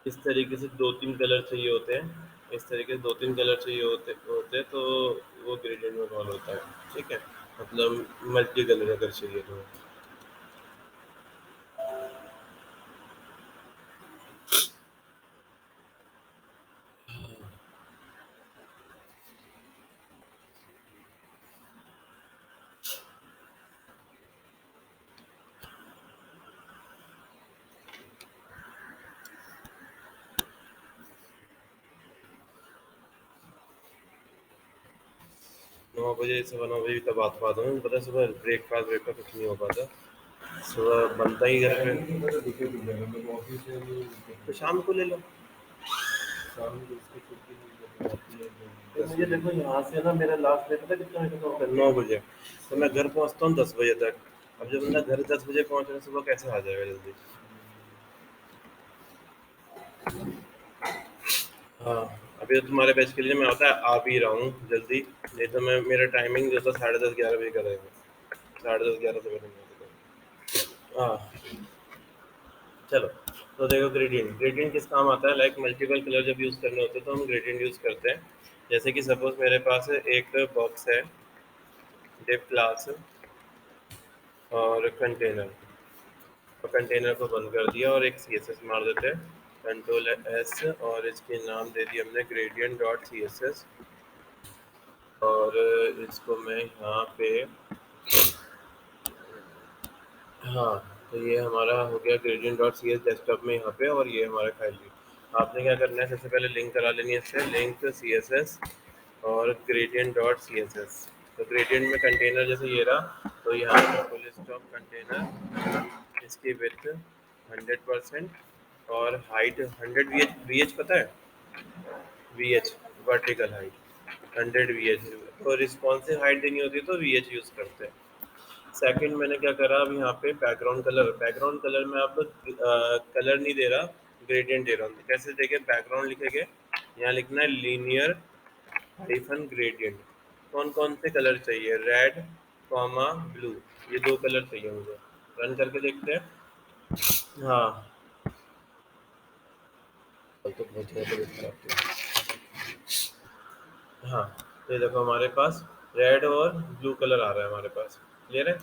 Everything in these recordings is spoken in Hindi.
इस तरीके से 2-3 कलर चाहिए होते हैं, इस तरीके से 2-3 कलर चाहिए होते होते तो वो ग्रेडियंट में कॉल होता है, ठीक है? मतलब मल्टी कलर अगर चाहिए तो। नौ बजे, सवा 9 बजे तब आता हूँ, पता है सुबह ब्रेकफास्ट ब्रेकफास्ट कुछ नहीं हो पाता, सुबह बनता ही घर पे। तो शाम को ले लो। तो मुझे देखो यहाँ से ना मेरा लास्ट में पता है कितना बजे होता है? 9 बजे। तो मैं घर पहुँचता हूँ 10 बजे तक। अब जब बंदा घर 10 बजे पहुँच रहा है सुबह, कैसे आ जाएगा जल्दी? हाँ, अभी तो तुम्हारे बैच के लिए मैं होता है आ भी रहा हूँ जल्दी, नहीं तो मैं मेरा टाइमिंग जो था 10:30-11 बजे का रहेगा, 10:30-11 से पहले नहीं होता। हाँ, चलो। तो देखो ग्रेडियंट ग्रेडियंट किस काम आता है, लाइक मल्टीपल कलर जब यूज़ करने होते हैं तो हम ग्रेडियंट यूज़ करते हैं। जैसे कि सपोज मेरे पास एक बॉक्स है, डिव क्लास और कंटेनर, और कंटेनर को बंद कर दिया और एक CSS मार देते हैं, Ctrl+S, और इसके नाम दे दिया हमने gradient डॉट CSS, और इसको मैं यहाँ पे, हाँ, तो ये हमारा हो गया gradient dot C S desktop में यहाँ पे, और ये हमारा फाइल भी। आपने क्या करना है, सबसे पहले लिंक करा लेनी है इससे, लिंक CSS और gradient डॉट CSS। तो gradient में कंटेनर जैसे ये रहा, तो यहाँ पे फुल स्टॉप कंटेनर, इसकी विड्थ 100% और हाइट 100 VH पता है? VH वर्टिकल हाइट 100 VH, तो रिस्पॉन्सिव हाइट देनी होती है तो VH यूज़ करते हैं। सेकंड मैंने क्या करा, अब यहाँ पे बैकग्राउंड कलर में आप कलर नहीं दे रहा, ग्रेडियंट दे रहा हूँ। कैसे देखिए, बैकग्राउंड लिखेंगे, यहाँ लिखना है लीनियर हाइफन ग्रेडियंट। कौन कौन से कलर चाहिए? रेड कॉमा ब्लू, ये 2 कलर चाहिए मुझे। रन करके देखते हैं। हाँ, कल तो बहुत ज़्यादा तबीयत खराब थी। हाँ, तो ये देखो हमारे पास रेड और ब्लू कलर आ रहा है हमारे पास, क्लियर है?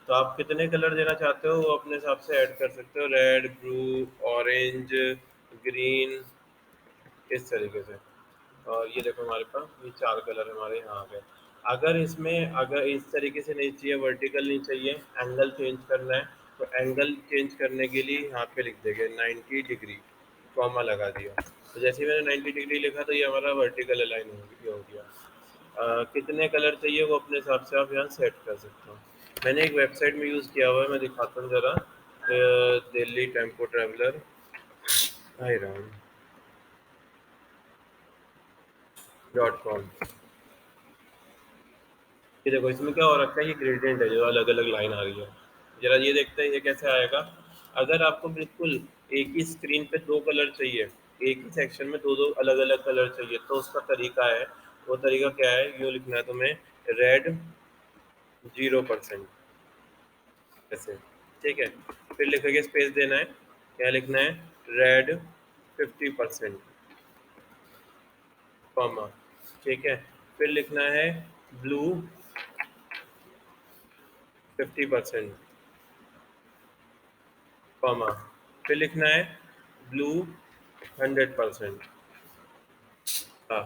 तो आप कितने कलर देना चाहते हो वो अपने हिसाब से ऐड कर सकते हो, रेड, ब्लू, ऑरेंज, ग्रीन, इस तरीके से। और ये देखो हमारे पास ये 4 कलर हमारे यहाँ आ गए। अगर इसमें अगर इस तरीके से नहीं चाहिए, वर्टिकल नहीं चाहिए, एंगल चेंज करना है, तो एंगल चेंज करने के लिए यहाँ पे लिख देंगे 90 डिग्री, कॉमा लगा दिया। तो जैसे ही मैंने 90 डिग्री लिखा तो ये हमारा वर्टिकल अलाइन हो गया। कितने कलर चाहिए वो अपने हिसाब से आप यहाँ सेट कर सकते हो। मैंने एक वेबसाइट में यूज़ किया हुआ है, मैं दिखाता हूँ ज़रा, दिल्ली टेम्पो ट्रैवलर आई राम .com। ये देखो इसमें क्या हो रखा है, ये ग्रेडियंट है जो अलग अलग लाइन आ रही है। जरा ये देखते हैं ये कैसे आएगा। अगर आपको बिल्कुल एक ही स्क्रीन पे 2 कलर चाहिए, एक ही सेक्शन में दो दो अलग अलग कलर चाहिए, तो उसका तरीका है, वो तरीका क्या है, यूँ लिखना है तुम्हें, रेड 0%, ऐसे, ठीक है? फिर लिखोगे, स्पेस देना है, क्या लिखना है, रेड 50%, कॉमा, ठीक है? फिर लिखना है ब्लू 50%, कॉमा, फिर लिखना है ब्लू 100%। हाँ,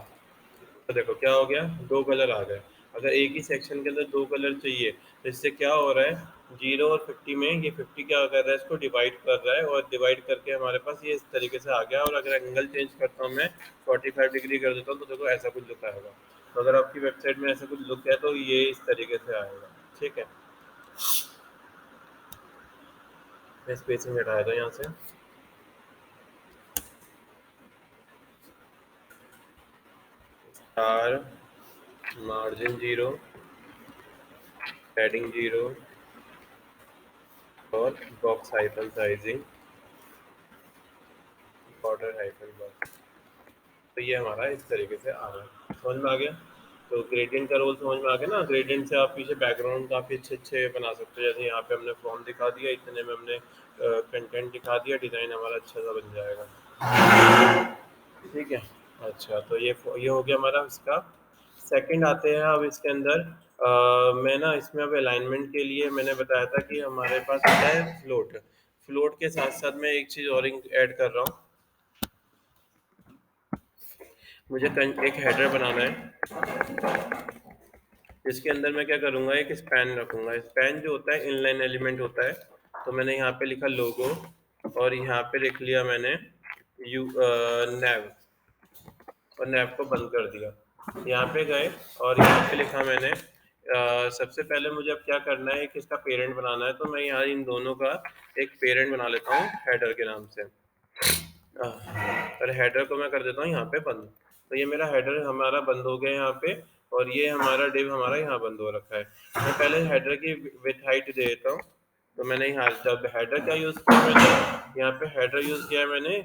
तो देखो क्या हो गया, 2 कलर आ गए। अगर एक ही सेक्शन के अंदर 2 कलर चाहिए, तो इससे क्या हो रहा है, 0 और 50 में ये 50 क्या कर रहा है, इसको डिवाइड कर रहा है, और डिवाइड करके हमारे पास ये इस तरीके से आ गया। और अगर एंगल चेंज करता हूँ मैं, 45 डिग्री कर देता हूँ, तो देखो ऐसा कुछ लुक आएगा। तो अगर आपकी वेबसाइट में ऐसा कुछ लुक है तो ये इस तरीके से आएगा, ठीक है? मैं स्पेसिंग हटाया था यहाँ से। स्टार, मार्जिन 0, पैडिंग 0, और box hyphen sizing, border hyphen box. तो ये हमारा इस तरीके से आ रहा है, समझ में आ गया? तो ग्रेडियंट का रोल समझ में आ गया ना। ग्रेडियंट से आप पीछे बैकग्राउंड काफ़ी अच्छे अच्छे बना सकते हो। जैसे यहाँ पे हमने फॉर्म दिखा दिया, इतने में हमने कंटेंट दिखा दिया, डिज़ाइन हमारा अच्छा सा बन जाएगा। ठीक है। अच्छा, तो ये हो गया हमारा इसका। सेकंड आते हैं अब इसके अंदर। मैं ना इसमें अब अलाइनमेंट के लिए मैंने बताया था कि हमारे पास होता है फ्लोट। फ्लोट के साथ साथ मैं एक चीज़ और ऐड कर रहा हूँ। मुझे एक हेडर बनाना है, जिसके अंदर मैं क्या करूँगा, एक स्पैन रखूँगा। स्पैन जो होता है इनलाइन एलिमेंट होता है। तो मैंने यहाँ पे लिखा लोगो, और यहाँ पे लिख लिया मैंने नैव, और नैव को बंद कर दिया। यहाँ पे गए और यहाँ पे लिखा मैंने सबसे पहले मुझे अब क्या करना है, एक इसका पेरेंट बनाना है। तो मैं यहाँ इन दोनों का एक पेरेंट बना लेता हूँ हेडर के नाम से। और हेडर को मैं कर देता हूँ यहाँ पे बंद। तो ये मेरा हेडर हमारा बंद हो गया यहाँ पे, और ये हमारा डिव हमारा यहाँ बंद हो रखा है। मैं पहले हेडर की विथ हाइट दे देता हूँ। तो मैंने यहाँ जब हेडर क्या यूज़ किया, मैंने यहाँ पे हेडर यूज़ किया है मैंने,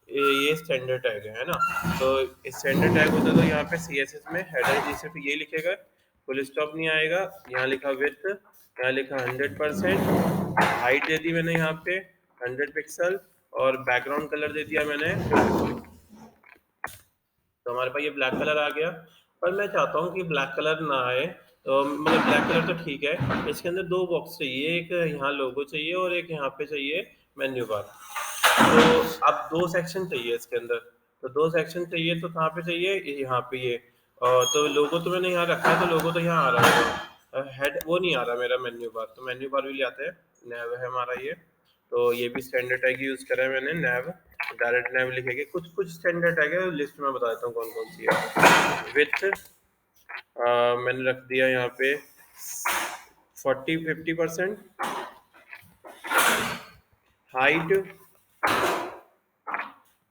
ये स्टैंडर्ड टैग है ना। तो स्टैंडर्ड टैग होता है, तो यहाँ पे CSS में हेडर सिर्फ ये लिखेगा, फुल स्टॉप नहीं आएगा। यहाँ लिखा विथ, यहाँ लिखा 100%, हाइट दे दी मैंने यहाँ पे 100 पिक्सल, और बैकग्राउंड कलर दे दिया मैंने। तो हमारे पास ये ब्लैक कलर आ गया। पर मैं चाहता हूँ कि ब्लैक कलर ना आए। तो मतलब ब्लैक कलर तो ठीक है, इसके अंदर दो बॉक्स चाहिए, एक यहाँ लोगो चाहिए और एक यहाँ पे चाहिए मेन्यू बार। तो अब दो सेक्शन चाहिए इसके अंदर। तो दो सेक्शन चाहिए, तो कहाँ पे चाहिए, यहाँ पे ये। तो लोगो तो मैंने यहाँ रखा है, तो लोगो तो यहाँ आ रहा है। हेड वो नहीं आ रहा मेरा मेन्यू बार, तो मेन्यू बार भी ले आते हैं। नैव है हमारा ये। तो ये भी स्टैंडर्ड टैग यूज करा है मैंने, नैव। डायरेक्ट नैव लिखेंगे। कुछ कुछ स्टैंडर्ड टैग है, लिस्ट में बता देता हूँ कौन कौन सी है। विथ मैंने रख दिया यहाँ पे 40-50%। Height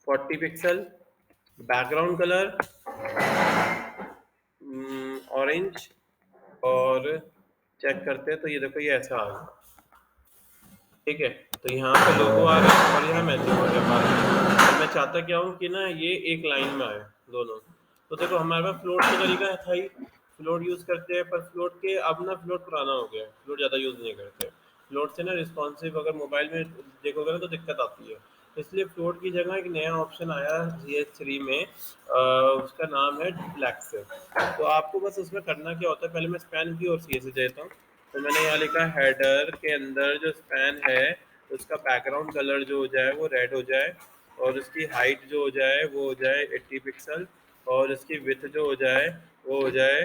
40 pixel. Background colour orange. और चेक करते हैं, तो ये देखो ये ऐसा आ गया। ठीक है। तो यहाँ पे लोगो आ रहा है और यहाँ मेन्यू आ गया बाहर। तो मैं चाहता क्या हूँ कि ना ये एक लाइन में आए दोनों। तो देखो हमारे पास फ्लोट का तरीका था ही, फ्लोट यूज़ करते हैं। पर फ्लोट के अब ना फ्लोट पुराना हो गया है, फ्लोट ज़्यादा यूज़ नहीं करते। फ्लोट से ना रिस्पॉन्सिव अगर मोबाइल में देखोगे ना तो दिक्कत आती है। इसलिए फ्लोट की जगह एक नया ऑप्शन आया GS3 में, उसका नाम है फ्लैक्स। तो आपको बस उसमें करना क्या होता है, पहले मैं स्पैन की और CSS देता हूँ। तो मैंने यहाँ लिखा हेडर के अंदर जो स्पैन है, उसका बैकग्राउंड कलर जो हो जाए वो रेड हो जाए, और उसकी हाइट जो हो जाए वो हो जाए 80 पिक्सल, और उसकी विथ जो हो जाए वो हो जाए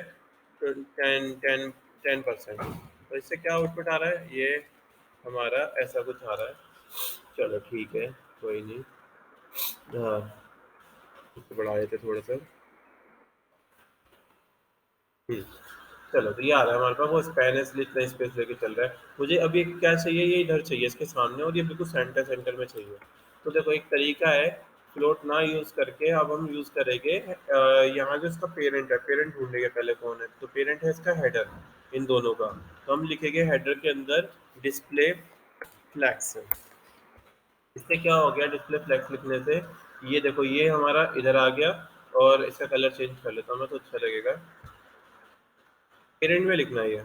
10%। तो इससे क्या आउटपुट आ रहा है, ये हमारा ऐसा कुछ आ रहा है। चलो ठीक है, कोई नहीं। हाँ, इसको बढ़ा देते थोड़ा सा। हम्म, चलो तो ये आ रहा है हमारे पास, वो स्पैन है इसलिए इतना स्पेस लेके चल रहा है। मुझे अभी क्या चाहिए, ये इधर चाहिए इसके सामने, और ये बिल्कुल सेंटर सेंटर में चाहिए। तो देखो एक तरीका है, फ्लोट ना यूज़ करके अब हम यूज़ करेंगे यहाँ जो इसका पेरेंट है, पेरेंट ढूंढेंगे पहले कौन है। तो पेरेंट है इसका हेडर, इन दोनों का। तो हम लिखेंगे हेडर के अंदर डिस्प्ले फ्लैक्स। इससे क्या हो गया डिस्प्ले फ्लैक्स लिखने से, ये देखो ये हमारा इधर आ गया। और इसका कलर चेंज कर लेता हूँ मैं, तो अच्छा लगेगा। पेरेंट में लिखना है ये।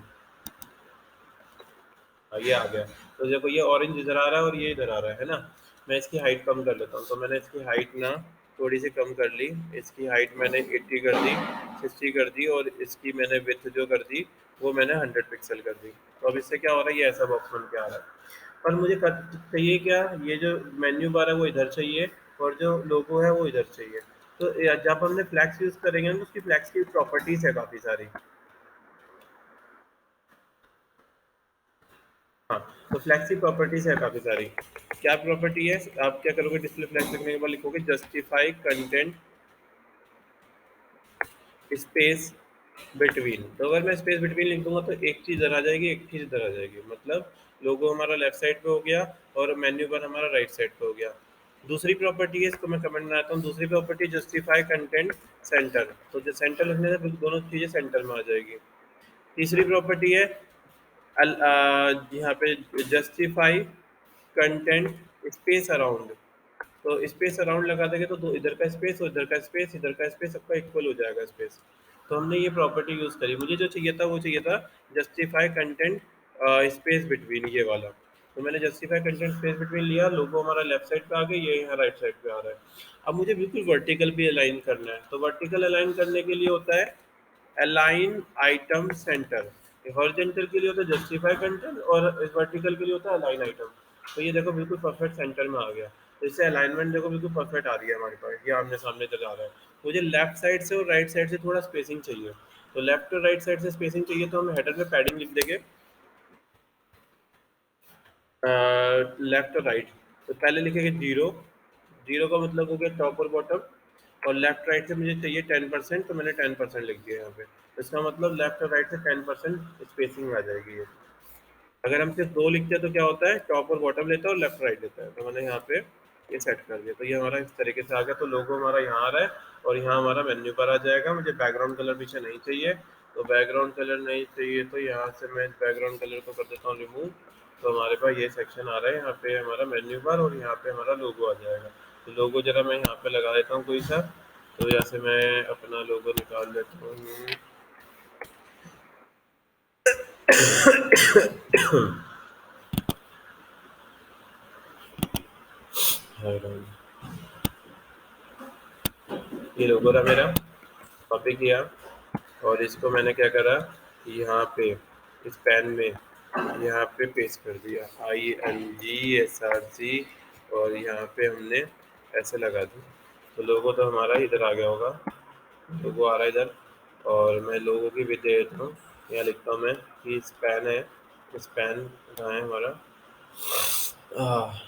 हाँ, ये आ गया। तो देखो ये ऑरेंज इधर आ रहा है और ये इधर आ रहा है ना। मैं इसकी हाइट कम कर लेता हूँ। तो मैंने इसकी हाइट ना थोड़ी सी कम कर ली। इसकी हाइट मैंने 80 कर दी, 60 कर दी, और इसकी मैंने विथ जो कर दी वो मैंने 100 पिक्सल कर दी। तो अब इससे क्या हो रहा है, ये ऐसा बॉक्स बन के आ रहा है। पर मुझे चाहिए क्या, ये जो मेन्यू बार है वो इधर चाहिए, और जो लोगो है वो इधर चाहिए। तो जब हमने फ्लैक्स यूज़ करेंगे ना, तो उसकी फ्लैक्स की प्रॉपर्टीज़ है काफ़ी सारी। हाँ, तो फ्लैक्स की प्रॉपर्टीज है काफ़ी सारी। क्या प्रॉपर्टी है, आप क्या करोगे, डिस्प्ले फ्लैक्स लिखने के बाद लिखोगे जस्टिफाई कंटेंट स्पेस बिटवीन। तो अगर मैं स्पेस बिटवीन लिख दूंगा तो एक चीज़ इधर आ जाएगी, एक चीज़ इधर आ जाएगी। मतलब लोगो हमारा लेफ्ट साइड पे हो गया, और मेन्यू बार हमारा राइट साइड पे हो गया। दूसरी प्रॉपर्टी है, इसको मैं कमेंट में आता हूँ। दूसरी प्रॉपर्टी जस्टिफाई कंटेंट सेंटर। तो जो सेंटर लिखने से दोनों चीज़ें सेंटर में आ जाएगी। तीसरी प्रॉपर्टी है यहाँ पे जस्टिफाई कंटेंट स्पेस अराउंड। तो स्पेस अराउंड लगा देंगे तो दो, इधर का स्पेस और इधर का स्पेस, इधर का स्पेस सबका इक्वल हो जाएगा स्पेस। तो हमने ये प्रॉपर्टी यूज़ करी। मुझे जो चाहिए था वो चाहिए था जस्टिफाई कंटेंट स्पेस बिटवीन, ये वाला। तो मैंने जस्टिफाई कंटेंट स्पेस बिटवीन लिया, लोगो हमारा लेफ्ट साइड पे आ गया, ये यहाँ राइट साइड पे आ रहा है। अब मुझे बिल्कुल वर्टिकल भी अलाइन करना है, तो वर्टिकल अलाइन करने के लिए होता है अलाइन आइटम सेंटर। हॉरिजॉन्टल के लिए होता है जस्टिफाई कंटेंट और वर्टिकल के लिए होता है अलाइन आइटम। तो ये देखो बिल्कुल परफेक्ट सेंटर में आ गया। तो इससे अलाइनमेंट देखो बिल्कुल परफेक्ट आ रही है हमारे पास, ये आमने सामने तक आ रहा है। मुझे लेफ्ट साइड से और राइट साइड से थोड़ा स्पेसिंग चाहिए। तो लेफ्ट और राइट साइड से स्पेसिंग चाहिए, तो हम हेडर में पैडिंग लिख देंगे लेफ्ट और राइट। तो पहले लिखेंगे जीरो। जीरो का मतलब हो गया टॉप और बॉटम। और लेफ्ट राइट से मुझे चाहिए 10%, तो मैंने 10% लिख दिया यहाँ पे। तो इसका मतलब लेफ्ट और राइट से 10% स्पेसिंग आ जाएगी ये। अगर हम सिर्फ दो लिखते हैं तो क्या होता है, टॉप और बॉटम लेता है और लेफ्ट राइट लेता है। तो मैंने यहाँ पे ये सेट कर दिया, तो ये हमारा इस तरीके से आ गया। तो लोगो हमारा यहाँ आ रहा है और यहाँ हमारा मेन्यू पर आ जाएगा। मुझे बैकग्राउंड कलर पीछे नहीं चाहिए, तो बैकग्राउंड कलर नहीं चाहिए, तो यहाँ से मैं बैकग्राउंड कलर को कर देता हूँ रिमूव। तो हमारे पास ये सेक्शन आ रहा है, यहाँ पे हमारा मेन्यू बार और यहाँ पे हमारा लोगो आ जाएगा। तो लोगो जरा मैं यहाँ पे लगा देता हूँ कोई सा। तो यहाँ से मैं अपना लोगो निकाल लेता हूँ। ये लोगो रहा मेरा, कॉपी किया और इसको मैंने क्या करा, यहाँ पे इस पेन में यहाँ पे पेस्ट कर दिया INGSRC, और यहाँ पे हमने ऐसे लगा दी। तो लोगो तो हमारा इधर आ गया होगा, लोगो आ रहा है इधर। और मैं लोगो की भी दे देता हूँ, यहाँ लिखता हूँ मैं कि स्पैन है, स्पैन कहाँ है हमारा। आह,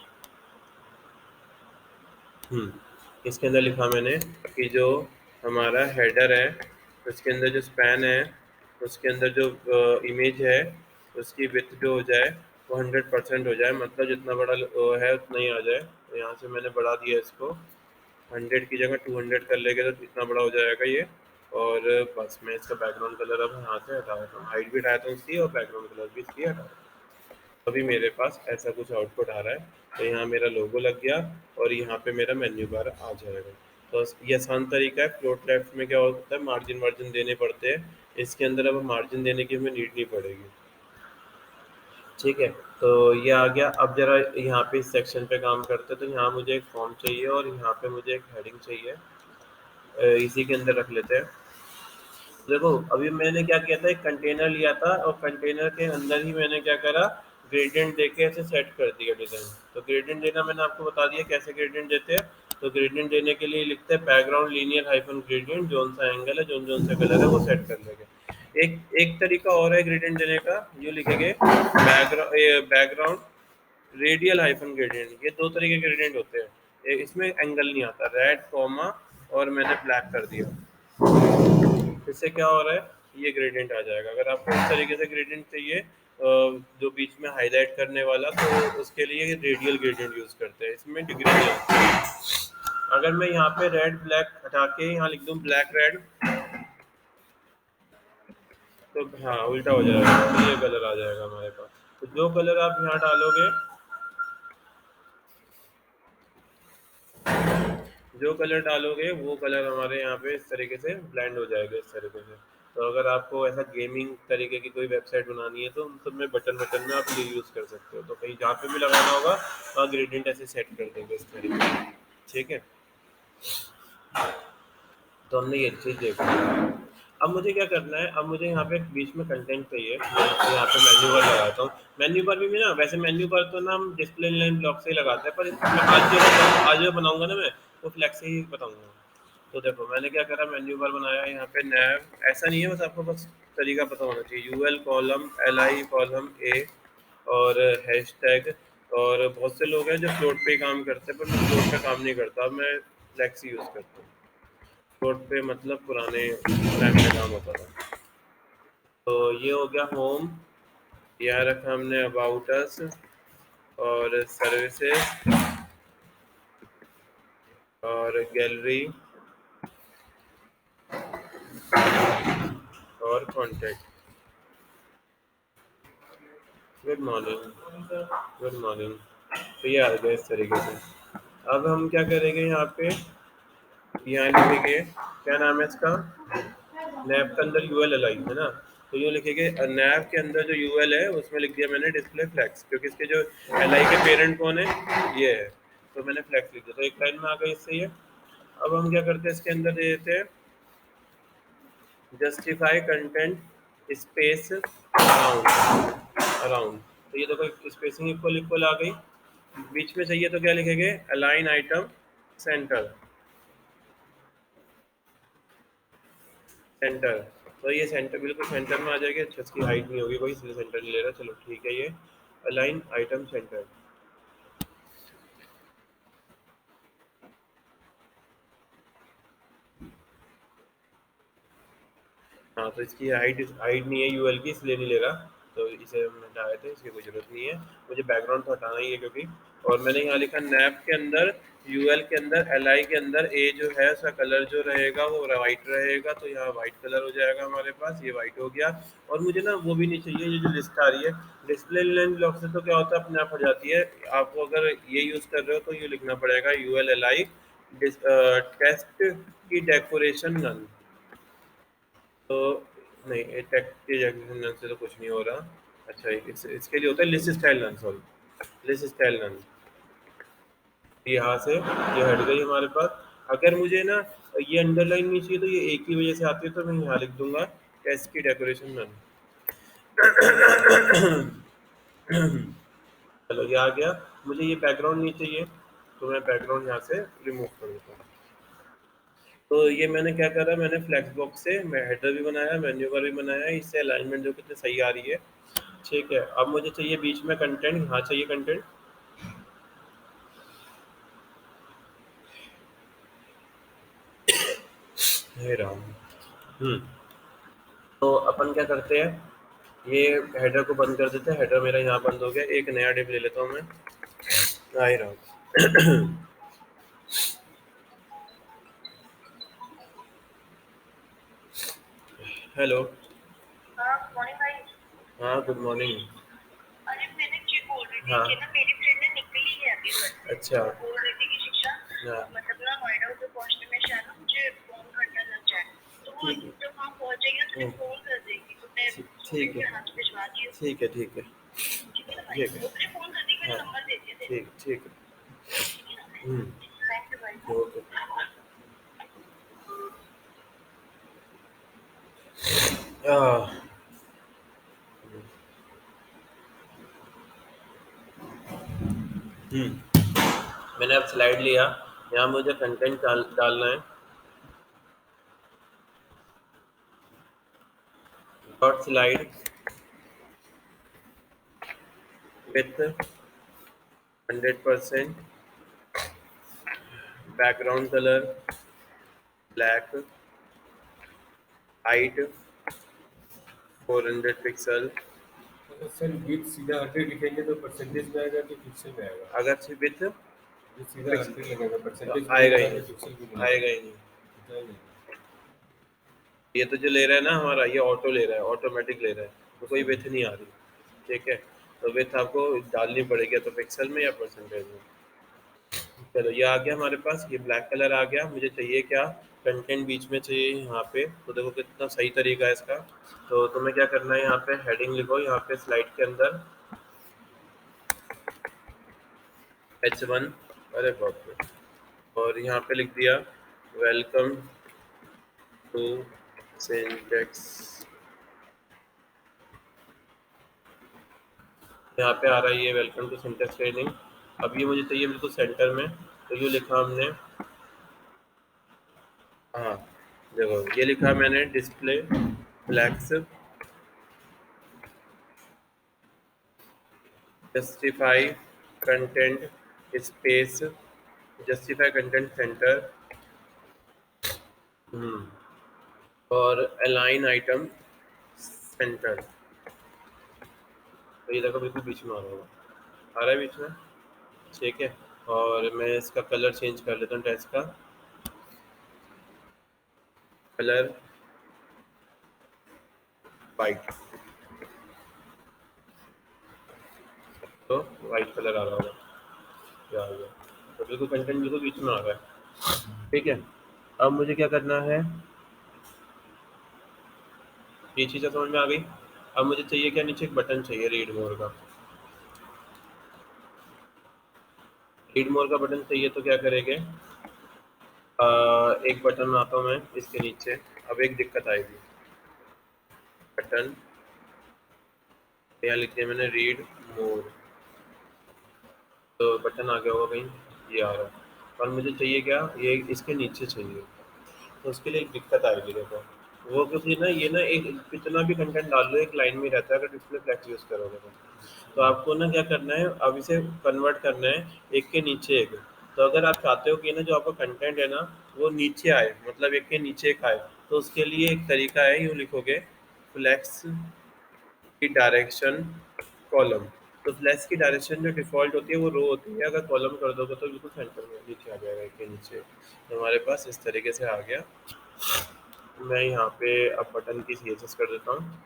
इसके अंदर लिखा मैंने कि जो हमारा हेडर है उसके अंदर जो स्पैन है, उसके अंदर जो इमेज है उसकी विड्थ जो हो जाए वो 100% हो जाए, मतलब जितना बड़ा है उतना ही आ जाए। तो यहाँ से मैंने बढ़ा दिया इसको, 100 की जगह 200 कर लेंगे तो इतना बड़ा हो जाएगा ये। और बस मैं इसका बैकग्राउंड कलर अब यहाँ से हटा देता हूँ, हाइट भी हटाता हूँ इसकी और बैकग्राउंड कलर भी इसकी हटा देता हूँ। अभी मेरे पास ऐसा कुछ आउटपुट आ रहा है। तो यहाँ मेरा लोगो लग गया और यहाँ पे मेरा मेन्यू बार आ जाएगा। तो ये आसान तरीका है। फ्लोट लेफ्ट में क्या होता है, मार्जिन वार्जिन देने पड़ते हैं, इसके अंदर अब मार्जिन देने की हमें नीड नहीं पड़ेगी। ठीक है, तो ये आ गया। अब जरा यहाँ पे इस सेक्शन पे काम करते हैं। तो यहाँ मुझे एक फॉर्म चाहिए और यहाँ पे मुझे एक हेडिंग चाहिए, इसी के अंदर रख लेते हैं। देखो अभी मैंने क्या किया था, एक कंटेनर लिया था और कंटेनर के अंदर ही मैंने क्या करा, ग्रेडियंट देके ऐसे सेट कर दिया डिज़ाइन। तो ग्रेडियंट देना मैंने आपको बता दिया कैसे ग्रेडियंट देते हैं। तो ग्रेडियंट देने के लिए लिखते हैं background linear hyphen gradient, zone सा एंगल है, जोन जोन सा कलर है वो सेट कर लेंगे। एक एक तरीका और है ग्रेडियंट देने का, जो लिखेंगे बैकग्राउंड रेडियल हाइफन ग्रेडियंट। ये दो तरीके के ग्रेडियंट होते हैं, इसमें एंगल नहीं आता, रेड कॉमा और मैंने ब्लैक कर दिया। इससे क्या हो रहा है, ये ग्रेडियंट आ जाएगा। अगर आपको इस तरीके से ग्रेडियंट चाहिए जो बीच में हाईलाइट करने वाला, तो उसके लिए रेडियल ग्रेडियंट यूज़ करते हैं, इसमें डिग्री नहीं होती। अगर मैं यहाँ पे रेड ब्लैक हटा के यहाँ लिख दूँ ब्लैक रेड, तो हाँ उल्टा हो जाएगा, तो ये कलर आ जाएगा हमारे पास। तो जो कलर आप यहाँ डालोगे, जो कलर डालोगे वो कलर हमारे यहाँ पे इस तरीके से ब्लेंड हो जाएगा, इस तरीके से। तो अगर आपको ऐसा गेमिंग तरीके की कोई वेबसाइट बनानी है तो उन सब में बटन बटन में आप ये यूज़ कर सकते हो। तो कहीं जहाँ पे भी लगाना होगा वहाँ ग्रेडियंट ऐसे सेट कर देंगे इस तरीके से। ठीक है, तो हमने ये चीज़ देखा। अब मुझे क्या करना है, अब मुझे यहाँ पे बीच में कंटेंट चाहिए। मैं यहाँ पे मेन्यू बार लगाता हूँ। मेन्यू बार भी ना, वैसे मेन्यू बार तो ना हम डिस्प्ले लाइन ब्लॉक से ही लगाते हैं, पर आज जो बनाऊंगा ना मैं, वो फ्लैक्स से ही बताऊंगा। तो देखो मैंने क्या करा, मेन्यू बार बनाया यहाँ पे नैव, ऐसा नहीं है, बस आपको बस तरीका पता होना चाहिए। UL column, LI column A, और हैशटैग। और बहुत से लोग हैं जो फ्लोट पे ही काम करते हैं, पर मैं फ्लोट पे काम नहीं करता, मैं फ्लैक्स ही यूज़ करता हूँ। फ्लोट पे मतलब पुराने टाइम में काम होता था। तो ये हो गया होम, यहाँ रखा हमने अबाउट अस और सर्विसेज और गैलरी और contact. Good morning, good morning. तो ये आ गया इस तरीके से। अब हम क्या करेंगे, यहाँ पे यहाँ लिखेंगे क्या नाम है इसका, नैब के अंदर यूएल अलाई है ना, तो यूँ लिखेंगे नैब के अंदर जो यूएल है उसमें लिख दिया मैंने डिस्प्ले फ्लेक्स, क्योंकि इसके जो एलआई के पेरेंट कौन है, ये है, तो मैंने फ्लेक्स लिख दिया, तो एक लाइन में आ गई इससे ये। अब हम क्या करते हैं, इसके अंदर दे देते हैं justify content space around, around, तो ये देखो स्पेसिंग इक्वल इक्वल आ गई। बीच में चाहिए तो क्या लिखेंगे, अलाइन आइटम सेंटर, सेंटर, तो ये सेंटर बिल्कुल सेंटर में आ जाएगी। अच्छा इसकी हाइट नहीं होगी कोई, इसलिए सेंटर नहीं ले रहा, चलो ठीक है, ये अलाइन आइटम सेंटर। हाँ तो इसकी हाइट हाइट नहीं है यूएल की, इसलिए नहीं ले रहा, तो इसे हम हटाए थे, इसकी कोई ज़रूरत नहीं है। मुझे बैकग्राउंड तो हटाना ही है क्योंकि, और मैंने यहाँ लिखा नैप के अंदर यूएल के अंदर एलआई के अंदर ए जो है उसका कलर जो रहेगा वो वाइट रहेगा, तो यहाँ वाइट कलर हो जाएगा हमारे पास, ये वाइट हो गया। और मुझे ना वो भी नहीं चाहिए, ये जो लिस्ट आ रही है डिस्प्ले लाइन ब्लॉक से, तो क्या होता है अपने आप हो जाती है। आपको अगर ये यूज़ कर रहे हो तो ये लिखना पड़ेगा यूएल एलआई टेस्ट की डेकोरेशन नन, तो नहीं ये टेक्स्ट के नन से तो कुछ नहीं हो रहा। अच्छा इसके लिए होता है list style none, sorry list style none, यहाँ से ये हट गई हमारे पास। अगर मुझे ना ये अंडरलाइन नहीं चाहिए तो ये एक ही वजह से आती है, तो मैं यहाँ लिख दूंगा टेस्ट की डेकोरेशन नन। चलो ये आ गया। मुझे ये बैकग्राउंड नहीं चाहिए, तो मैं बैकग्राउंड यहाँ से रिमूव कर देता हूँ। तो ये मैंने क्या करा, मैंने फ्लेक्स बॉक्स से मैं हेडर भी बनाया, मेन्यू बार भी बनाया, इससे अलाइनमेंट जो कितनी सही आ रही है। ठीक है, अब मुझे चाहिए बीच में कंटेंट, यहाँ चाहिए कंटेंट, हे राम। तो अपन क्या करते हैं, ये हेडर को बंद कर देते हैं, हेडर मेरा यहाँ बंद हो गया, एक नया डिव ले लेता हूँ मैं, आ ही रहा हूँ। हेलो। हाँ गुड मॉर्निंग भाई। हाँ गुड मॉर्निंग। अरे मैंने बोल रही थी हाँ कि ना मेरी फ्रेंड ने निकली है अभी घर से, अच्छा बोल रही थी कि शिक्षा हाँ मतलब ना नोएडा जो पहुंचने में शायद ना मुझे फोन करना लग जाए, तो वो जब वहाँ पहुंचेगी ना तो फोन कर देगी, तो मैं ठीक है हाथ भिजवा दी, ठीक है ठीक है ठीक है ना भाई, वो मुझे फोन कर देगी, मेरा नंबर दे दिया, ठीक ठीक है। थैंक यू भाई। ओके। मैंने अब स्लाइड लिया, यहाँ मुझे कंटेंट डालना है, dot slide with 100% background colour black, height 400 pixel. Sir with सीधा 100 लिखेंगे तो परसेंटेज में आएगा कि पिक्सल में आएगा? अगर से विथ सीधा 100 लगेगा, परसेंटेज आएगा ही नहीं, पिक्सल भी नहीं, आएगा ही नहीं। नहीं। ये तो जो ले रहा है ना हमारा, ये ऑटो ले रहा है, ऑटोमेटिक ले रहा है, तो कोई विथ नहीं आ रही। ठीक है, तो विथ आपको डालनी पड़ेगी तो पिक्सल में या परसेंटेज में। चलो ये आ गया हमारे पास, ये ब्लैक कलर आ गया। मुझे चाहिए क्या, कंटेंट बीच में चाहिए यहाँ पे, तो देखो कितना सही तरीका है इसका। तो तुम्हें क्या करना है, यहाँ पे हेडिंग लिखो, यहाँ पे स्लाइड के अंदर H1, अरे बाप रे, और यहाँ पे लिख दिया वेलकम टू सिंटेक्स। यहाँ पे आ रहा है ये वेलकम टू सिंटेक्स ट्रेनिंग। अब ये मुझे चाहिए बिल्कुल सेंटर में, तो ये लिखा हमने, हाँ देखो ये लिखा मैंने display flex justify content space justify content center और अलाइन आइटम सेंटर। तो ये देखो बिल्कुल बीच में आ रहा होगा, आ रहा है बीच में, ठीक है। और मैं इसका कलर चेंज कर लेता हूँ, टेक्स्ट का कलर वाइट, तो वाइट कलर आ रहा होगा, क्या आ गया, तो बिल्कुल कंटेंट बिल्कुल बीच में आ रहा है। ठीक है, अब मुझे क्या करना है, ये चीज़ें समझ में आ गई। अब मुझे चाहिए क्या, नीचे एक बटन चाहिए रीड मोर का। रीड मोर का बटन चाहिए तो क्या करेंगे, एक बटन बनाता हूँ मैं इसके नीचे। अब एक दिक्कत आएगी, बटन यहाँ लिख दिया मैंने रीड मोर, तो बटन आ गया होगा कहीं, ये आ रहा है। और मुझे चाहिए क्या, ये इसके नीचे चाहिए। तो उसके लिए एक दिक्कत आएगी देखो, वो क्योंकि ना ये ना एक कितना भी कंटेंट डाल लो एक लाइन में ही रहता है अगर डिस्प्ले फ्लेक्स यूज़ करोगे तो आपको ना क्या करना है, अब इसे कन्वर्ट करना है एक के नीचे एक। तो अगर आप चाहते हो कि ना जो आपका कंटेंट है ना वो नीचे आए, मतलब एक के नीचे एक आए, तो उसके लिए एक तरीका है, यूँ लिखोगे फ्लेक्स की डायरेक्शन कॉलम। तो फ्लेक्स की डायरेक्शन जो डिफ़ॉल्ट होती है वो रो होती है, अगर कॉलम कर दोगे तो बिल्कुल सेंटर में नीचे आ जाएगा एक के नीचे। तो हमारे पास इस तरीके से आ गया। मैं यहाँ पे अब बटन की सीएसएस कर देता हूँ,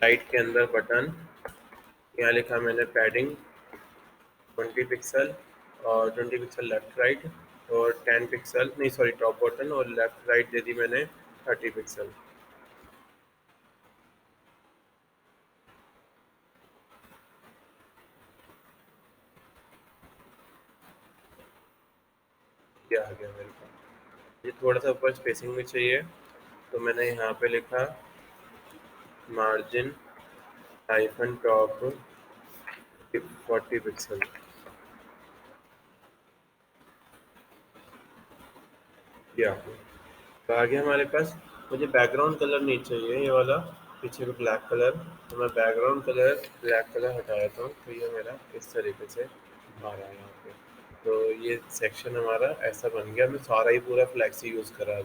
राइट के अंदर बटन, यहाँ लिखा मैंने पैडिंग 20 पिक्सल और 20 पिक्सल लेफ्ट राइट, और 10 पिक्सल नहीं सॉरी टॉप बटन, और लेफ्ट राइट दे दी मैंने 30 पिक्सल। ये आ गया मेरे पास। ये थोड़ा सा ऊपर स्पेसिंग में चाहिए, तो मैंने यहाँ पे लिखा मार्जिन हाइफन टॉप 40 पिक्सल। ये आ गया। तो आ गया हमारे पास। मुझे बैकग्राउंड कलर नहीं चाहिए ये वाला, पीछे का ब्लैक कलर, तो मैं बैकग्राउंड कलर ब्लैक कलर हटा देता हूँ, तो ये मेरा इस तरीके से आ रहा है यहाँ पे। तो ये सेक्शन हमारा ऐसा बन गया, मैं सारा ही पूरा फ्लैक्स ही यूज़ करा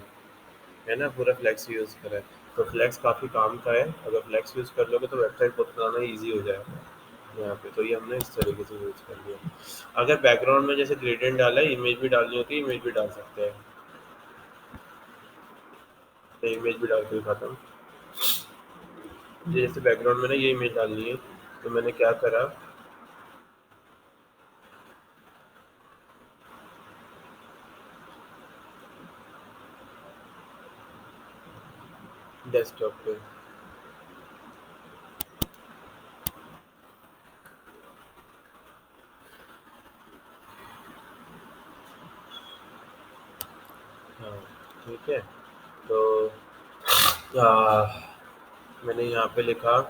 है ना, पूरा फ्लैक्स ही यूज़ करा है। तो फ्लैक्स काफ़ी काम का है, अगर फ्लैक्स यूज़ कर लोगे तो वेबसाइट बहुत बनाना ईजी हो जाएगा यहाँ पे। तो ये हमने इस तरीके से यूज़ कर लिया। अगर बैकग्राउंड में जैसे ग्रेडियंट डाला है, इमेज भी डालनी होती है, इमेज भी डाल सकते हैं, तो इमेज भी डाल के दिखाता हूँ। जैसे बैकग्राउंड में ना ये इमेज डालनी है, तो मैंने क्या करा, डेस्कटॉप पे हाँ ठीक है। तो मैंने यहाँ पे लिखा,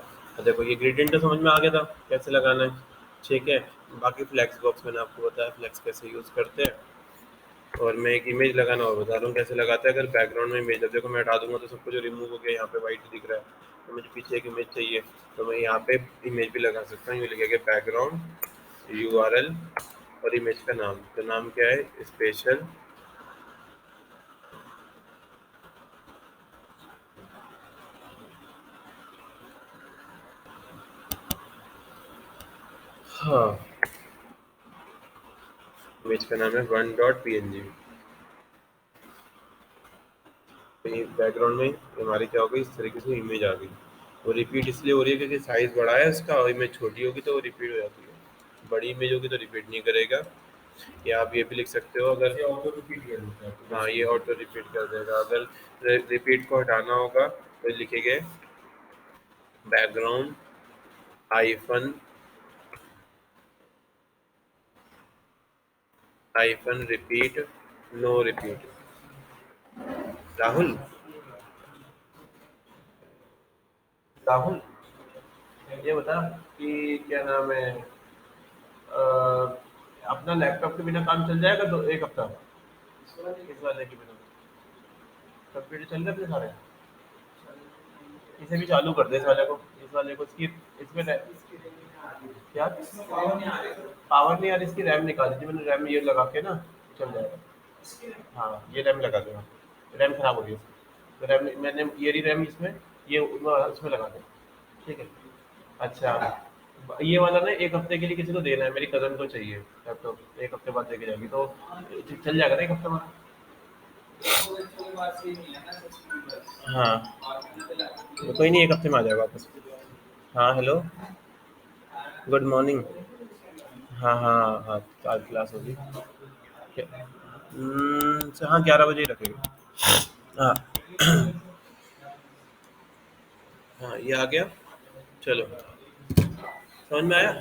देखो ये ग्रेडियंट तो समझ में आ गया था कैसे लगाना है, ठीक है। बाकी फ्लेक्स बॉक्स मैंने आपको बताया फ्लेक्स कैसे यूज़ करते हैं, और मैं एक इमेज लगाना और बता रहा हूँ कैसे लगाते हैं। अगर बैकग्राउंड में इमेज, अब देखो मैं हटा दूंगा तो सब कुछ रिमूव हो गया, यहाँ पे वाइट दिख रहा है, तो मुझे पीछे एक इमेज चाहिए, तो मैं यहाँ पे इमेज भी लगा सकता हूँ। ये लिखेगा बैकग्राउंड URL और इमेज का नाम, तो नाम क्या है, स्पेशल हाँ, इमेज का नाम है 1.png। तो ये बैकग्राउंड में हमारी क्या हो गई, इस तरीके से इमेज आ गई। वो रिपीट इसलिए हो रही है क्योंकि साइज़ बड़ा है उसका, और इमेज छोटी होगी तो वो रिपीट हो जाती है, बड़ी इमेज होगी तो रिपीट नहीं करेगा। या आप ये भी लिख सकते हो, अगर ये ऑटो रिपीट कर देता है तो हाँ वैसे ये ही। ऑटो रिपीट कर देगा। अगर रिपीट को हटाना होगा तो लिखेंगे background hyphen hyphen repeat no repeat. Rahul, Rahul ये बता कि क्या नाम है, अपना लैपटॉप के बिना काम चल जाएगा तो एक हफ्ता, इस वाले के बिना कंप्यूटर चल रहे अपने सारे, इसे भी चालू कर दे इस वाले को इसकी, इसमें क्या पावर नहीं आ रही, इसकी रैम निकाल दीजिए, मैंने रैम ये लगा के ना चल जाएगा। हाँ ये रैम लगा दूंगा, रैम खराब हो गई इसकी। तो रैम मैंने ये रही रैम इसमें, ये इसमें लगा दें, ठीक है। अच्छा, ये वाला ना एक हफ्ते के लिए किसी को देना है, मेरी कज़न को चाहिए लैपटॉप, एक हफ्ते बाद देके जाएगी, तो चल जाएगा ना एक हफ्ते बाद। हाँ तो कोई नहीं, एक हफ्ते में आ जाएगा वापस। हाँ हेलो, गुड मॉर्निंग। हाँ हाँ हाँ, आज क्लास होगी हाँ 11 बजे ही रखेंगे। हाँ हाँ, ये आ गया। चलो, समझ में आया?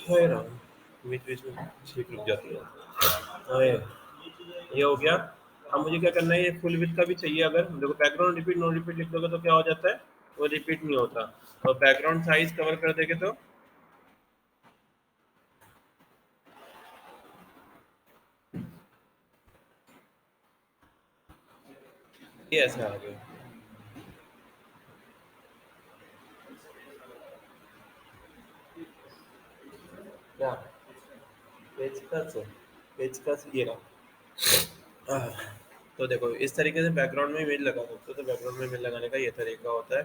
हाय राम, बीच-बीच में छींक रुक जाती है। हाय, ये हो गया। अब मुझे क्या करना है, ये फुल विड्थ का भी चाहिए। अगर देखो बैकग्राउंड रिपीट नो रिपीट लिख दोगे तो क्या हो जाता है, वो रिपीट नहीं होता। और बैकग्राउंड साइज कवर कर देंगे तो ये ऐसा आ गया। क्या पेचकस, पेचकस ये रहा। आह, तो देखो इस तरीके से बैकग्राउंड में इमेज लगा सकते हो। तो बैकग्राउंड में इमेज लगाने का ये तरीका होता है।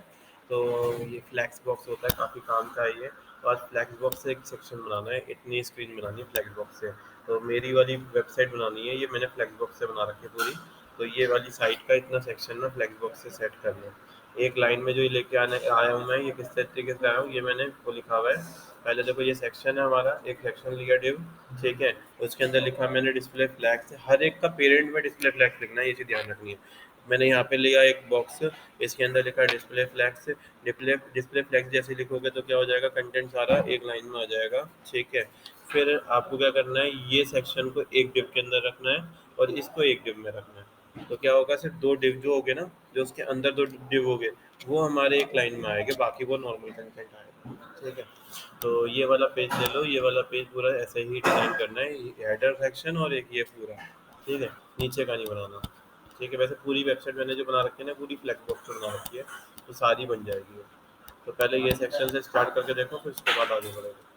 तो ये फ्लैक्स बॉक्स होता है, काफ़ी काम का है ये। तो आज फ्लैक्स बॉक्स से एक सेक्शन बनाना है, इतनी स्क्रीन बनानी है फ्लैक्स बॉक्स से। तो मेरी वाली वेबसाइट बनानी है, ये मैंने फ्लैक्स बॉक्स से बना रखी है पूरी। तो ये वाली साइट का इतना सेक्शन ना फ्लैक्स बॉक्स से सेट करना है। एक लाइन में जो ये लेके आने आया हूँ मैं, ये किस तरीके से आया हूँ, ये मैंने वो लिखा हुआ है। पहले देखो ये सेक्शन है हमारा, एक सेक्शन लिया डिव, ठीक है। उसके अंदर लिखा मैंने डिस्प्ले फ्लैग्स। हर एक का पेरेंट में डिस्प्ले फ्लैग्स लिखना है, ये चीज़ ध्यान रखनी है। मैंने यहाँ पे लिया एक बॉक्स, इसके अंदर लिखा है display flags. Display display flags जैसे लिखोगे तो क्या हो जाएगा, कंटेंट सारा एक लाइन में आ जाएगा, ठीक है। फिर आपको क्या करना है, ये सेक्शन को एक डिव के अंदर रखना है और इसको एक डिव में रखना है। तो क्या होगा, सिर्फ दो डिव जो होगे ना, जो उसके अंदर दो डिव होगे, वो हमारे एक लाइन में आएंगे, बाकी वो नॉर्मल कंटेंट आएगा, ठीक है। तो ये वाला पेज ले लो, ये वाला पेज पूरा ऐसे ही डिज़ाइन करना है, हेडर सेक्शन और एक ये पूरा, ठीक है। नीचे का नहीं बनाना, ठीक है। वैसे पूरी वेबसाइट मैंने जो बना रखी है ना, पूरी फ्लैक्स बॉक्स पे बना रखी है, तो सारी बन जाएगी वो। तो पहले ये सेक्शन से स्टार्ट करके देखो, फिर उसके बाद आगे बढ़ेगा।